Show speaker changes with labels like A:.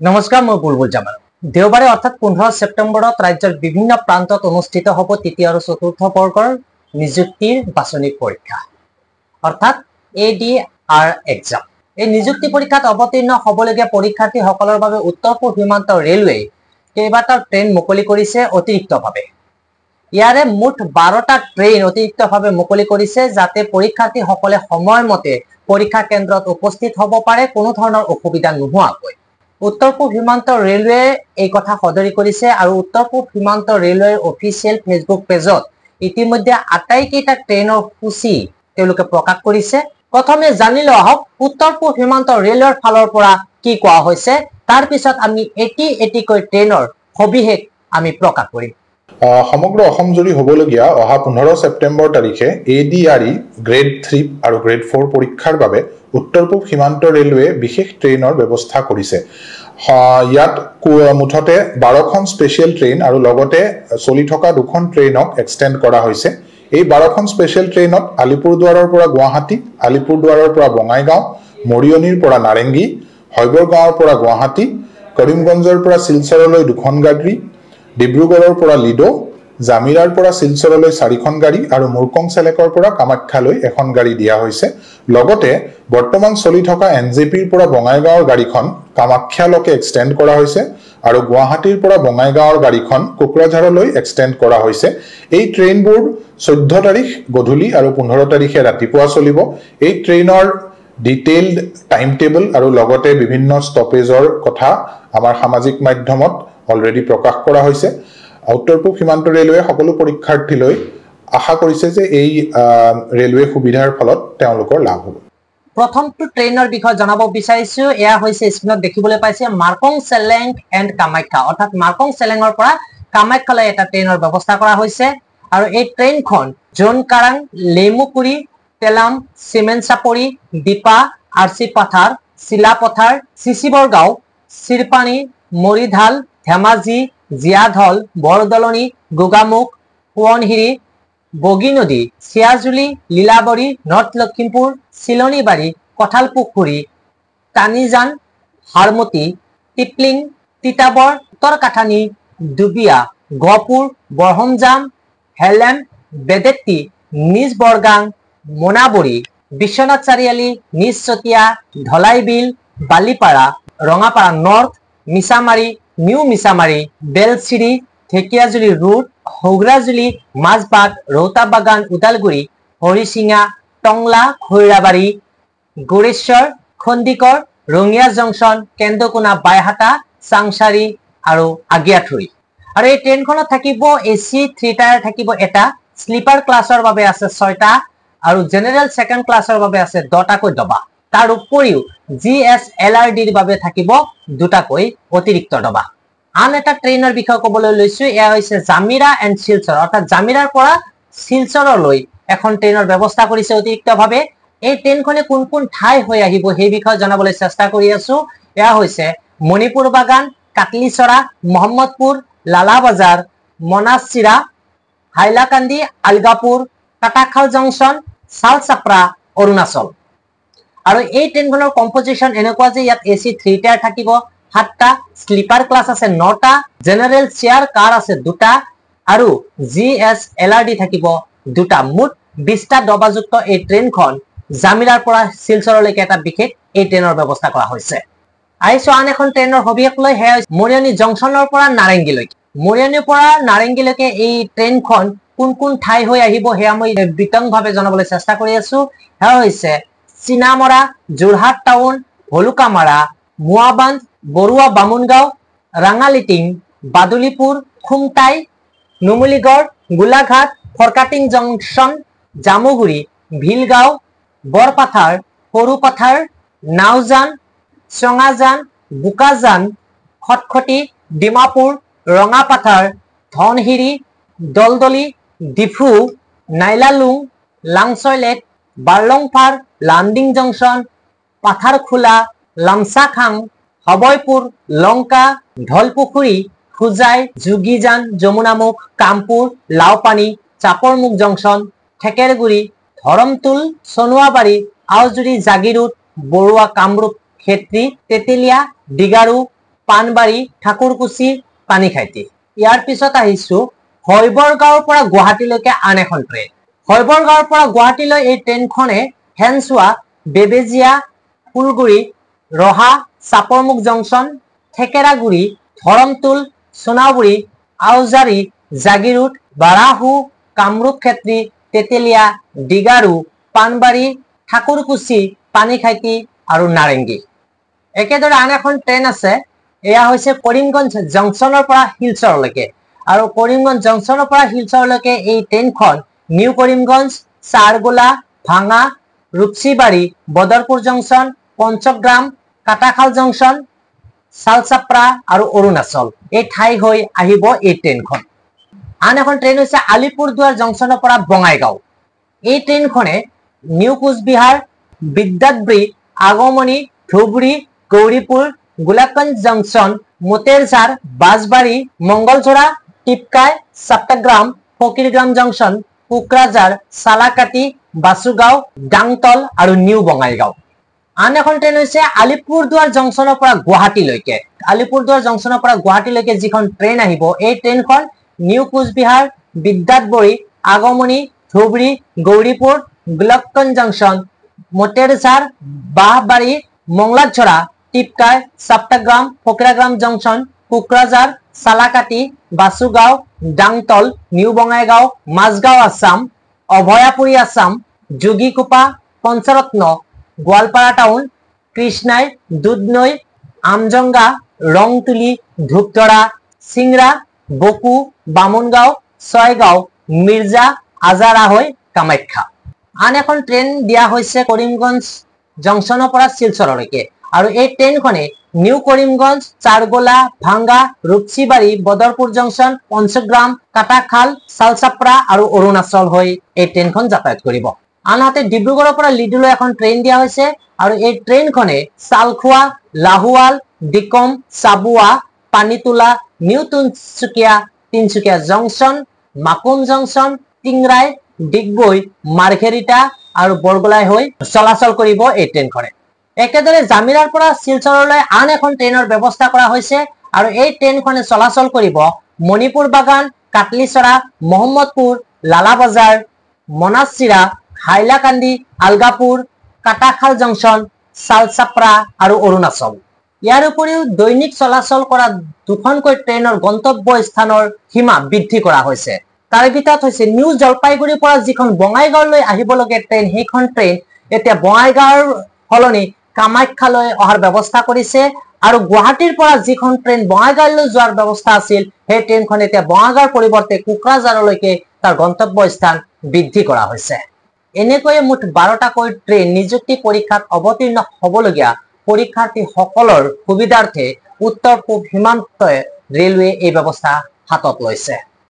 A: নমস্কাৰ, মই বুলবুল জামান। দেওবাৰে অৰ্থাৎ 15 ছেপ্টেম্বৰত ৰাজ্যৰ বিভিন্ন প্ৰান্তত অনুষ্ঠিত হ'ব তৃতীয় আৰু চতুৰ্থ বৰ্গৰ নিযুক্তিৰ বাছনি পৰীক্ষা অৰ্থাৎ ADR এক্সাম। এই নিযুক্তি পৰীক্ষাত অৱতীৰ্ণ হ'বলগীয়া পৰীক্ষাৰ্থীসকলৰ বাবে উত্তৰ পূব সীমান্ত ৰেলৱে কেইবাটাও ট্ৰেইন মুকলি কৰিছে অতিৰিক্তভাৱে। ইয়াৰে মুঠ 12টা ট্ৰেইন অতিৰিক্তভাৱে মুকলি কৰিছে যাতে পৰীক্ষাৰ্থীসকলে সময়মতে পৰীক্ষা কেন্দ্ৰত উপস্থিত হ'ব পাৰে কোনো ধৰণৰ অসুবিধা নোহোৱাকৈ। উত্তৰ পূব সীমান্ত ৰেলৱে এই কথা সদৰি কৰিছে আৰু উত্তৰ পূব সীমান্ত ৰেলৱেৰ অফিচিয়েল ফেচবুক পেজত ইতিমধ্যে আটাইকেইটা ট্ৰেইনৰ সূচী তেওঁলোকে প্ৰকাশ কৰিছে। প্ৰথমে জানি লোৱা হওক উত্তৰ পূব সীমান্ত ৰেলৱেৰ ফালৰ পৰা কি কোৱা হৈছে, তাৰ পিছত আমি এটিকৈ ট্ৰেইনৰ সবিশেষ আমি প্ৰকাশ কৰিম।
B: সমগ্ৰ অসম জুৰি হ'বলগীয়া অহা 15 ছেপ্টেম্বৰ তাৰিখে ADRE গ্ৰেড 3 আৰু গ্ৰেড 4 পৰীক্ষাৰ বাবে উত্তৰ পূব সীমান্ত ৰেলৱে বিশেষ ট্ৰেইনৰ ব্যৱস্থা কৰিছে। ইয়াত মুঠতে 12খন স্পেচিয়েল ট্ৰেইন আৰু লগতে চলি থকা 2খন ট্ৰেইনক এক্সটেণ্ড কৰা হৈছে। এই 12খন স্পেচিয়েল ট্ৰেইনত আলিপুৰদুৱাৰৰ পৰা গুৱাহাটী, আলিপুৰদুৱাৰৰ পৰা বঙাইগাঁও, মৰিয়নিৰ পৰা নাৰেংগী, হৈবৰগাঁৱৰ পৰা গুৱাহাটী, কৰিমগঞ্জৰ পৰা শিলচৰলৈ 2খন গাড়ী, ডিব্ৰুগড়ৰ পৰা লিডো, জামিৰাৰ পৰা শিলচৰলৈ 4খন গাড়ী আৰু মুৰকং চেলেকৰ পৰা কামাখ্যালৈ 1খন গাড়ী দিয়া হৈছে। লগতে বৰ্তমান চলি থকা NJPৰ পৰা বঙাইগাঁৱৰ গাড়ীখন কামাখ্যালৈকে এক্সটেণ্ড কৰা হৈছে আৰু গুৱাহাটীৰ পৰা বঙাইগাঁৱৰ গাড়ীখন কোকৰাঝাৰলৈ এক্সটেণ্ড কৰা হৈছে। এই ট্ৰেইনবোৰ 14 তাৰিখ গধূলি আৰু 15 তাৰিখে ৰাতিপুৱা চলিব। এই ট্ৰেইনৰ ডিটেইলড টাইম টেবল আৰু লগতে বিভিন্ন ষ্টপেজৰ কথা আমাৰ সামাজিক মাধ্যমত অলৰেডি প্ৰকাশ কৰা হৈছে। উত্তৰ পূব সীমান্ত ৰেলৱে সকলো পৰীক্ষাৰ্থীলৈ আশা কৰিছে যে এই ৰেলৱে সুবিধাৰ ফলত তেওঁলোকৰ লাভ হ'ব।
A: প্ৰথমটো ট্ৰেইনৰ বিষয়ে জনাব বিচাৰিছো। এয়া হৈছে স্ক্ৰীনত দেখিবলৈ পাইছে মাৰ্কং চেলেং এণ্ড কামাখ্যা অৰ্থাৎ মাৰ্কং চেলেঙৰ পৰা কামাখ্যালৈ এটা ট্ৰেইনৰ ব্যৱস্থা কৰা হৈছে আৰু এই ট্ৰেইনখন জোনকাৰাং, লেমুকুৰি, তেলাম, চিমেণ্ট চাপৰি, Dipa, RC Pathar, Silapathar, Sissiborgaon, Sirpani, Moridhal, Dhemaji, Jiadhal, Bordoloni, Gogamukh, Subansiri, Boginadi, Siajuli, Lilabari, north Lakhimpur, Silonibari, Kathalpukhuri, Tanijan, Harmoti, Tipling, Titabor, Uttarkathani, Dubia, Gohpur, Barhamjan, Helem, Bedeti, Nij Borgang, Monabari, Biswanath Chariali, Nij Chatia, Dhalaibil, Balipara, Rangapara north, Misamari, new Misamari, Belsiri, Dhekiajuli road, Hawgrajuli, Majbat, Rowtabagan, Udalguri, Harisinga, Tangla, Khoirabari, Goreswar, Khandikar, Rangiya junction, Kendukona, Baihata, Changsari আৰু আগিয়াঠুৰি। আৰু এই ট্ৰেইনখনত থাকিব AC 3 টায়াৰ থাকিব এটা, স্লিপাৰ ক্লাছৰ বাবে আছে 6টা আৰু জেনেৰেল ছেকেণ্ড ক্লাছৰ বাবে আছে 10টাকৈ ডবা। তাৰ উপৰিও GSLRDৰ বাবে থাকিব 2টাকৈ অতিৰিক্ত ডবা। আন এটা ট্ৰেইনৰ বিষয়ে ক'বলৈ লৈছো, এয়া হৈছে জামিৰা এণ্ড শিলচৰ অৰ্থাৎ জামিৰাৰ পৰা শিলচৰলৈ এখন ট্ৰেইনৰ ব্যৱস্থা কৰিছে অতিৰিক্তভাৱে। এই ট্ৰেইনখনে কোন কোন ঠাই হৈ আহিব সেই বিষয়ে জনাবলৈ চেষ্টা কৰি আছো। এয়া হৈছে মণিপুৰ বাগান, কাটলিচৰা, মহম্মদপুৰ, লালাবাজাৰ, মনাচিৰা, হাইলাকান্দি, আলগাপুৰ, কাটাখাল জংচন, চালচাপ্ৰা, অৰুণাচল। আৰু এই ট্ৰেইনখনৰ কম্পজিশ্যন এনেকুৱা যে ইয়াত AC 3 টায়াৰ থাকিব 7টা, স্লিপাৰ ক্লাছ আছে 9টা, জেনেৰেল চেয়াৰ কাৰ আছে 2টা আৰু GSLRD থাকিব 2টা। মুঠ 20টা ডবাযুক্ত এই ট্ৰেইনখন জামিৰাৰ পৰা শিলচৰলৈকে এটা বিশেষ এই ট্ৰেইনৰ ব্যৱস্থা কৰা হৈছে। আহিছো আন এখন ট্ৰেইনৰ সবিশেষ লৈ, সেয়া মৰিয়নি জংচনৰ পৰা নাৰেংগীলৈকে। মৰিয়নিৰ পৰা নাৰেংগীলৈকে এই ট্ৰেইনখন কোন কোন ঠাই হৈ আহিব সেয়া মই বিতংভাৱে জনাবলৈ চেষ্টা কৰি আছো। সেয়া হৈছে চিনামৰা, যোৰহাট টাউন, ভলুকামাৰা, মোৱাবান্ধ, বৰুৱা বামুণগাঁও, ৰাঙালিটিং, বাদুলিপুৰ, খুমটাই, নুমলীগড়, গোলাঘাট, ফৰকাটিং জংচন, জামুগুৰি, ভিলগাঁও, বৰপাথাৰ, সৰুপাথাৰ, নাওজান, চঙাজান, বোকাজান, খটখটি, ডিমাপুৰ, ৰঙাপাথাৰ, ধনশিৰি, দলদলি, ডিফু, নাইলালুং, লাংচইলেট, বাৰলংফাৰ, লামডিং জংচন, পাথাৰখোলা, লামচাখাং, হবয়পুৰ, লংকা, ঢলপুখুৰী, খুজাই, যোগীজান, যমুনামুখ, কামপুৰ, লাওপানী, চাপৰমুখ জংচন, ঠেকেৰগুৰি, ধৰমতুল, চনুৱাবাৰী, আউজুৰি, জাগিৰোড, বৰুৱা, কামৰূপ, খেত্ৰী, তেতেলিয়া, ডিগাৰু, পানবাৰী ঠাকুৰকুছি পানীখাইটি ইয়াৰ পিছত আহিছো হৈবৰগাঁৱৰ পৰা গুৱাহাটীলৈকে আন এখন ট্ৰেইন হৈবৰগাঁৱৰ পৰা গুৱাহাটীলৈ এই ট্ৰেইনখনে হেনচুৱা বেবেজিয়া ফুলগুৰি ৰহা চাপৰমুখ জংচন থেকেৰাগুৰি ধৰমতুল সোনাগুৰি আউজাৰী জাগিৰোড বাৰাহু কামৰূপ ক্ষেত্ৰী তেতেলিয়া ডিগাৰু পানবাৰী ঠাকুৰকুছি পানীখাইটি আৰু নাৰেংগী একেদৰে আন এখন ট্ৰেইন আছে এয়া হৈছে কৰিমগঞ্জ জংচনৰ পৰা শিলচৰলৈকে আৰু কৰিমগঞ্জ জংচনৰ পৰা শিলচৰলৈকে এই ট্ৰেইনখন নিউ কৰিমগঞ্জ চাৰগোলা ভাঙা ৰূপসীবাৰী বদৰপুৰ জংচন পঞ্চগ্ৰাম কাটাখাল জংচন চালচাপ্ৰা আৰু অৰুণাচল এই ঠাই হৈ আহিব এই ট্ৰেইনখন আন এখন ট্ৰেইন হৈছে আলিপুৰদুৱাৰ জংচনৰ পৰা বঙাইগাঁও এই ট্ৰেইনখনে নিউ কোচবিহাৰ বিদ্যাতব্ৰী আগমনী ধুবুৰী গৌৰীপুৰ গোলাপগঞ্জ জংচন মোতেৰঝাৰ বাজবাৰী মংগলঝৰা টিপকাই চট্টগ্ৰাম ফকিৰগ্ৰাম জংচন কোকৰাঝাৰ সালাকাটি বাসুগাঁও ডাংতল আৰু নিউ বঙাইগাঁও আন এখন ট্ৰেইন হৈছে আলিপুৰদুৱাৰ জংচনৰ পৰা গুৱাহাটীলৈকে আলিপুৰদুৱাৰ জংচনৰ পৰা গুৱাহাটীলৈকে যিখন ট্ৰেইন আহিব এই ট্ৰেইনখন new Coochbehar Bidyatbari Agamoni Dhubri Gauripur Golakganj junction Moterjhar Bahbari Monglajhora Tipkai Chattagram Fakiragram junction Kokrajhar Salakati Basugaon Dangtal new Bongaigaon Majgaon Assam Abhayapuri Assam Jogighopa Panchratna Goalpara town Krishnai Dudhnoi Amjonga Rongtuli Dhupdhara Singra Boko Bamungaon Chaygaon Mirza আজাৰা হৈ কামাখ্যা আন এখন ট্ৰেইন দিয়া হৈছে কৰিমগঞ্জ জংচনৰ পৰা শিলচৰলৈকে আৰু এই ট্ৰেইনখনে নিউ কৰিমগঞ্জ চাৰগোলা ভাঙ্গা ৰূপসীবাৰী বদৰপুৰ জংচন পঞ্চগ্ৰাম কাটাখাল চালচাপ্ৰা আৰু অৰুণাচল হৈ এই ট্ৰেইনখন যাতায়াত কৰিব আনহাতে ডিব্ৰুগড়ৰ পৰা লিডুলৈ এখন ট্ৰেইন দিয়া হৈছে আৰু এই ট্ৰেইনখনে Chalkhowa Lahowal Dikom Chabua Panitola new Tinsukia junction Makum junction Tingrai Digboi Margherita আৰু বৰগোলাই হৈ চলাচল কৰিব এই ট্ৰেইনখনে একেদৰে জামিৰাৰ পৰা শিলচৰলৈ আন এখন ট্ৰেইনৰ ব্যৱস্থা কৰা হৈছে আৰু এই ট্ৰেইনখনে চলাচল কৰিব মণিপুৰ বাগান কাটলিচৰা মহম্মদপুৰ লালাবাজাৰ মনাচিৰা হাইলাকান্দি আলগাপুৰ কাটাখাল জংচন চালচাপ্ৰা আৰু অৰুণাচল ইয়াৰ উপৰিও দৈনিক চলাচল কৰা দুখনকৈ ট্ৰেইনৰ গন্তব্য স্থানৰ সীমা বৃদ্ধি কৰা হৈছে তাৰ ভিতৰত হৈছে নিউ জলপাইগুৰিৰ পৰা যিখন বঙাইগাঁৱলৈ আহিবলগীয়া ট্ৰেইন সেইখন ট্ৰেইন এতিয়া বঙাইগাঁৱৰ সলনি কামাখ্যালৈ অহাৰ ব্যৱস্থা কৰিছে আৰু গুৱাহাটীৰ পৰা যিখন ট্ৰেইন বঙাইগাঁৱলৈ যোৱাৰ ব্যৱস্থা আছিল সেই ট্ৰেইনখন এতিয়া বঙাইগাঁৱৰ পৰিৱৰ্তে কোকৰাঝাৰলৈকে তাৰ গন্তব্য স্থান বৃদ্ধি কৰা হৈছে এনেকৈ মুঠ 12টাকৈ ট্ৰেইন নিযুক্তি পৰীক্ষাত অৱতীৰ্ণ হ'বলগীয়া পৰীক্ষাৰ্থীসকলৰ সুবিধাৰ্থে উত্তৰ পূব সীমান্ত ৰেলৱে এই ব্যৱস্থা হাতত লৈছে